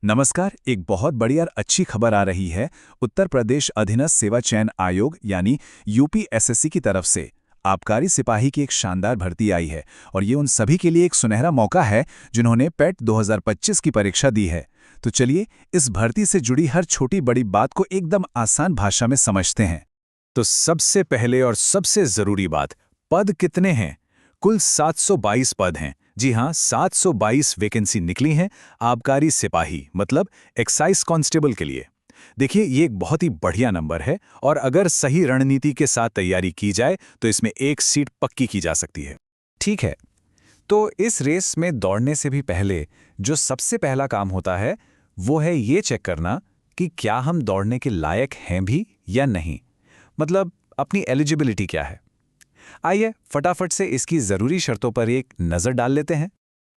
नमस्कार। एक बहुत बड़ी और अच्छी खबर आ रही है। उत्तर प्रदेश अधीनस्थ सेवा चयन आयोग यानी यूपीएसएससी की तरफ से आबकारी सिपाही की एक शानदार भर्ती आई है और ये उन सभी के लिए एक सुनहरा मौका है जिन्होंने पेट 2025 की परीक्षा दी है। तो चलिए इस भर्ती से जुड़ी हर छोटी बड़ी बात को एकदम आसान भाषा में समझते हैं। तो सबसे पहले और सबसे जरूरी बात, पद कितने हैं? कुल 722 पद हैं। जी हाँ, 722 वैकेंसी निकली हैं आबकारी सिपाही मतलब एक्साइज कांस्टेबल के लिए। देखिए, ये एक बहुत ही बढ़िया नंबर है और अगर सही रणनीति के साथ तैयारी की जाए तो इसमें एक सीट पक्की की जा सकती है। ठीक है, तो इस रेस में दौड़ने से भी पहले जो सबसे पहला काम होता है वो है ये चेक करना कि क्या हम दौड़ने के लायक हैं भी या नहीं। मतलब अपनी एलिजिबिलिटी क्या है। आइए फटाफट से इसकी जरूरी शर्तों पर एक नजर डाल लेते हैं।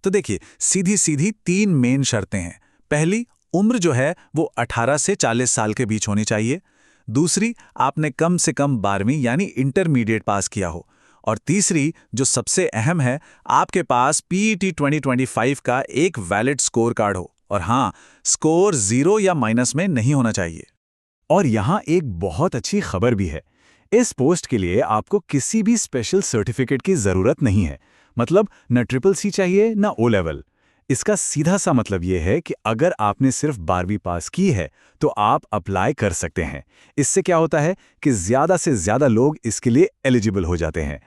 तो देखिए, सीधी सीधी 3 मेन शर्तें हैं। पहली, उम्र जो है वो 18 से 40 साल के बीच होनी चाहिए। दूसरी, आपने कम से कम 12वीं यानी इंटरमीडिएट पास किया हो। और तीसरी, जो सबसे अहम है, आपके पास पीईटी 2025 का एक वैलिड स्कोर कार्ड हो। और हाँ, स्कोर 0 या माइनस में नहीं होना चाहिए। और यहाँ एक बहुत अच्छी खबर भी है। इस पोस्ट के लिए आपको किसी भी स्पेशल सर्टिफिकेट की जरूरत नहीं है। मतलब न ट्रिपल सी चाहिए न ओ लेवल। इसका सीधा सा मतलब यह है कि अगर आपने सिर्फ 12वीं पास की है तो आप अप्लाई कर सकते हैं। इससे क्या होता है कि ज्यादा से ज्यादा लोग इसके लिए एलिजिबल हो जाते हैं।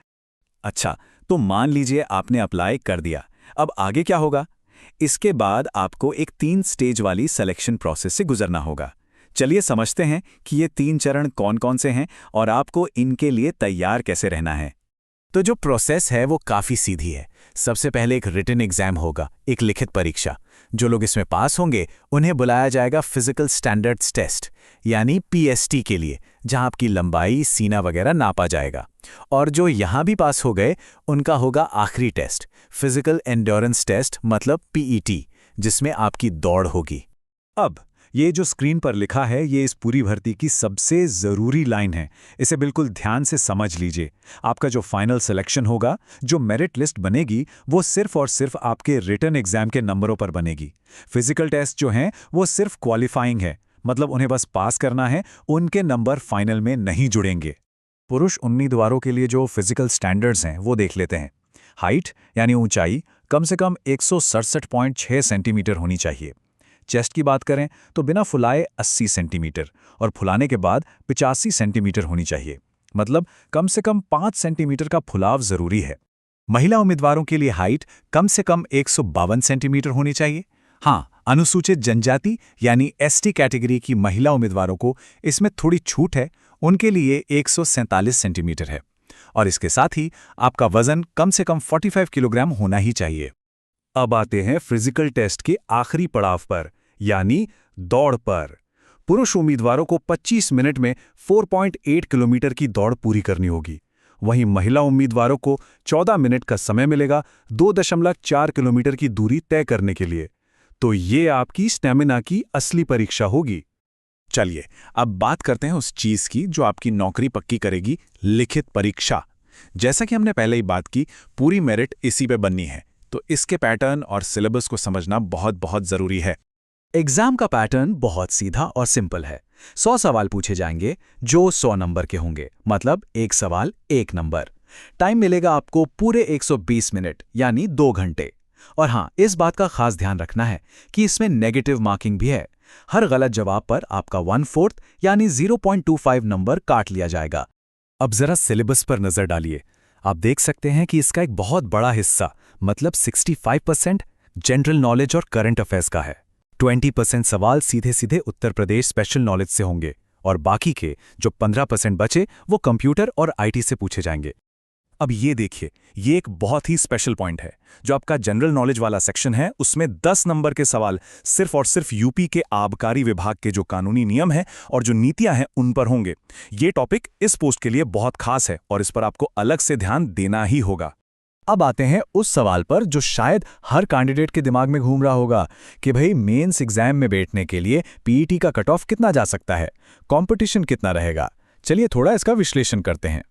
अच्छा, तो मान लीजिए आपने अप्लाई कर दिया। अब आगे क्या होगा? इसके बाद आपको एक 3 स्टेज वाली सिलेक्शन प्रोसेस से गुजरना होगा। चलिए समझते हैं कि ये 3 चरण कौन कौन से हैं और आपको इनके लिए तैयार कैसे रहना है। तो जो प्रोसेस है वो काफ़ी सीधी है। सबसे पहले एक रिटन एग्जाम होगा, एक लिखित परीक्षा। जो लोग इसमें पास होंगे उन्हें बुलाया जाएगा फिजिकल स्टैंडर्ड्स टेस्ट यानी पीएसटी के लिए, जहां आपकी लंबाई, सीना वगैरह नापा जाएगा। और जो यहां भी पास हो गए उनका होगा आखिरी टेस्ट, फिजिकल एंड्योरेंस टेस्ट मतलब पीईटी, जिसमें आपकी दौड़ होगी। अब ये जो स्क्रीन पर लिखा है ये इस पूरी भर्ती की सबसे ज़रूरी लाइन है। इसे बिल्कुल ध्यान से समझ लीजिए। आपका जो फाइनल सिलेक्शन होगा, जो मेरिट लिस्ट बनेगी, वो सिर्फ और सिर्फ आपके रिटन एग्जाम के नंबरों पर बनेगी। फिजिकल टेस्ट जो हैं वो सिर्फ क्वालिफाइंग है, मतलब उन्हें बस पास करना है, उनके नंबर फाइनल में नहीं जुड़ेंगे। पुरुष उम्मीदवारों के लिए जो फिजिकल स्टैंडर्ड्स हैं वो देख लेते हैं। हाइट यानी ऊंचाई कम से कम 167.6 सेंटीमीटर होनी चाहिए। चेस्ट की बात करें तो बिना फुलाए 80 सेंटीमीटर और फुलाने के बाद 85 सेंटीमीटर होनी चाहिए। मतलब कम से कम 5 सेंटीमीटर का फुलाव जरूरी है। महिला उम्मीदवारों के लिए हाइट कम से कम 152 सेंटीमीटर होनी चाहिए। हाँ, अनुसूचित जनजाति यानी एसटी कैटेगरी की महिला उम्मीदवारों को इसमें थोड़ी छूट है, उनके लिए 147 सेंटीमीटर है। और इसके साथ ही आपका वजन कम से कम 45 किलोग्राम होना ही चाहिए। अब आते हैं फिजिकल टेस्ट के आखिरी पड़ाव पर, यानी दौड़ पर। पुरुष उम्मीदवारों को 25 मिनट में 4.8 किलोमीटर की दौड़ पूरी करनी होगी। वहीं महिला उम्मीदवारों को 14 मिनट का समय मिलेगा 2.4 किलोमीटर की दूरी तय करने के लिए। तो ये आपकी स्टैमिना की असली परीक्षा होगी। चलिए अब बात करते हैं उस चीज की जो आपकी नौकरी पक्की करेगी, लिखित परीक्षा। जैसा कि हमने पहले ही बात की, पूरी मेरिट इसी पे बननी है, तो इसके पैटर्न और सिलेबस को समझना बहुत बहुत जरूरी है। एग्जाम का पैटर्न बहुत सीधा और सिंपल है। 100 सवाल पूछे जाएंगे जो 100 नंबर के होंगे, मतलब एक सवाल 1 नंबर। टाइम मिलेगा आपको पूरे 120 मिनट यानी 2 घंटे। और हाँ, इस बात का खास ध्यान रखना है कि इसमें नेगेटिव मार्किंग भी है। हर गलत जवाब पर आपका 1/4 यानी 0.25 नंबर काट लिया जाएगा। अब जरा सिलेबस पर नजर डालिए। आप देख सकते हैं कि इसका एक बहुत बड़ा हिस्सा मतलब 65% जनरल नॉलेज और करंट अफेयर्स का है। 20% सवाल सीधे सीधे उत्तर प्रदेश स्पेशल नॉलेज से होंगे और बाकी के जो 15% बचे वो कंप्यूटर और आईटी से पूछे जाएंगे। अब ये देखिए, ये एक बहुत ही स्पेशल पॉइंट है। जो आपका जनरल नॉलेज वाला सेक्शन है उसमें 10 नंबर के सवाल सिर्फ और सिर्फ यूपी के आबकारी विभाग के जो कानूनी नियम हैं और जो नीतियां हैं उन पर होंगे। ये टॉपिक इस पोस्ट के लिए बहुत खास है और इस पर आपको अलग से ध्यान देना ही होगा। अब आते हैं उस सवाल पर जो शायद हर कैंडिडेट के दिमाग में घूम रहा होगा कि भाई मेंस एग्जाम में बैठने के लिए पीईटी का कट ऑफ कितना जा सकता है, कंपटीशन कितना रहेगा। चलिए थोड़ा इसका विश्लेषण करते हैं।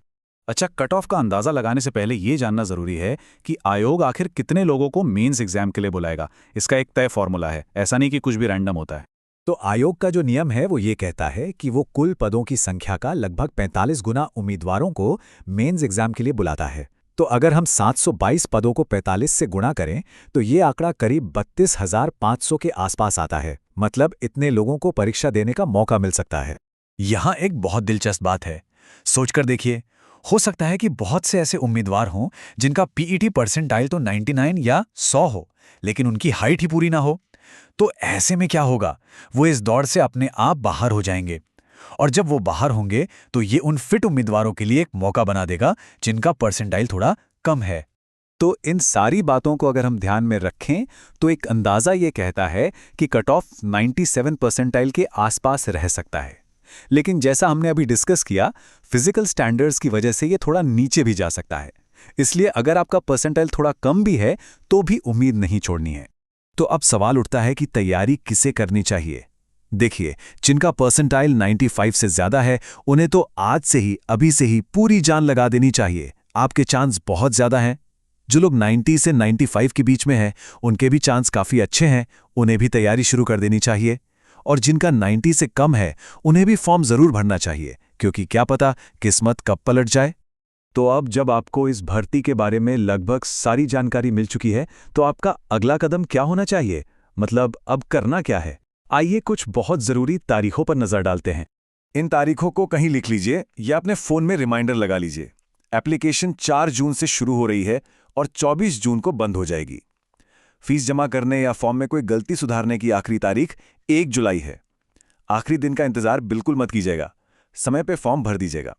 अच्छा, कट ऑफ का अंदाज़ा लगाने से पहले ये जानना ज़रूरी है कि आयोग आखिर कितने लोगों को मेंस एग्जाम के लिए बुलाएगा। इसका एक तय फॉर्मूला है, ऐसा नहीं कि कुछ भी रैंडम होता है। तो आयोग का जो नियम है वो ये कहता है कि वो कुल पदों की संख्या का लगभग 45 गुना उम्मीदवारों को मेंस एग्जाम के लिए बुलाता है। तो अगर हम 722 पदों को 45 से गुणा करें तो ये आंकड़ा करीब 32,500 के आसपास आता है। मतलब इतने लोगों को परीक्षा देने का मौका मिल सकता है। यहाँ एक बहुत दिलचस्प बात है, सोचकर देखिए। हो सकता है कि बहुत से ऐसे उम्मीदवार हों जिनका पीईटी परसेंटाइल तो 99 या 100 हो, लेकिन उनकी हाइट ही पूरी ना हो। तो ऐसे में क्या होगा, वो इस दौड़ से अपने आप बाहर हो जाएंगे। और जब वो बाहर होंगे तो ये उन फिट उम्मीदवारों के लिए एक मौका बना देगा जिनका परसेंटाइल थोड़ा कम है। तो इन सारी बातों को अगर हम ध्यान में रखें तो एक अंदाज़ा ये कहता है कि कट ऑफ 97 परसेंटाइल के आसपास रह सकता है। लेकिन जैसा हमने अभी डिस्कस किया, फिजिकल स्टैंडर्ड्स की वजह से ये थोड़ा नीचे भी जा सकता है। इसलिए अगर आपका परसेंटाइल थोड़ा कम भी है तो भी उम्मीद नहीं छोड़नी है। तो अब सवाल उठता है कि तैयारी किसे करनी चाहिए। देखिए, जिनका परसेंटाइल 95 से ज़्यादा है उन्हें तो आज से ही, अभी से ही पूरी जान लगा देनी चाहिए। आपके चांस बहुत ज़्यादा हैं। जो लोग 90 से 95 के बीच में हैं उनके भी चांस काफ़ी अच्छे हैं, उन्हें भी तैयारी शुरू कर देनी चाहिए। और जिनका 90 से कम है उन्हें भी फॉर्म ज़रूर भरना चाहिए, क्योंकि क्या पता किस्मत कब पलट जाए। तो अब जब आपको इस भर्ती के बारे में लगभग सारी जानकारी मिल चुकी है तो आपका अगला कदम क्या होना चाहिए, मतलब अब करना क्या है। आइए कुछ बहुत ज़रूरी तारीखों पर नज़र डालते हैं। इन तारीखों को कहीं लिख लीजिए या अपने फ़ोन में रिमाइंडर लगा लीजिए। एप्लीकेशन 4 जून से शुरू हो रही है और 24 जून को बंद हो जाएगी। फीस जमा करने या फॉर्म में कोई गलती सुधारने की आखिरी तारीख 1 जुलाई है। आखिरी दिन का इंतज़ार बिल्कुल मत कीजिएगा, समय पे फॉर्म भर दीजिएगा।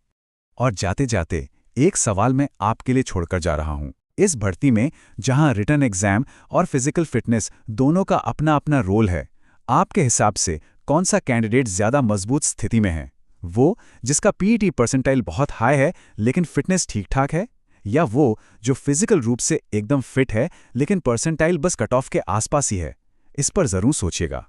और जाते जाते एक सवाल मैं आपके लिए छोड़कर जा रहा हूं। इस भर्ती में जहां रिटन एग्जाम और फिजिकल फिटनेस दोनों का अपना अपना रोल है, आपके हिसाब से कौन सा कैंडिडेट ज़्यादा मजबूत स्थिति में है? वो जिसका पीईटी परसेंटाइल बहुत हाई है लेकिन फिटनेस ठीक ठाक है, या वो जो फिजिकल रूप से एकदम फिट है लेकिन परसेंटाइल बस कट ऑफ के आसपास ही है? इस पर ज़रूर सोचिएगा।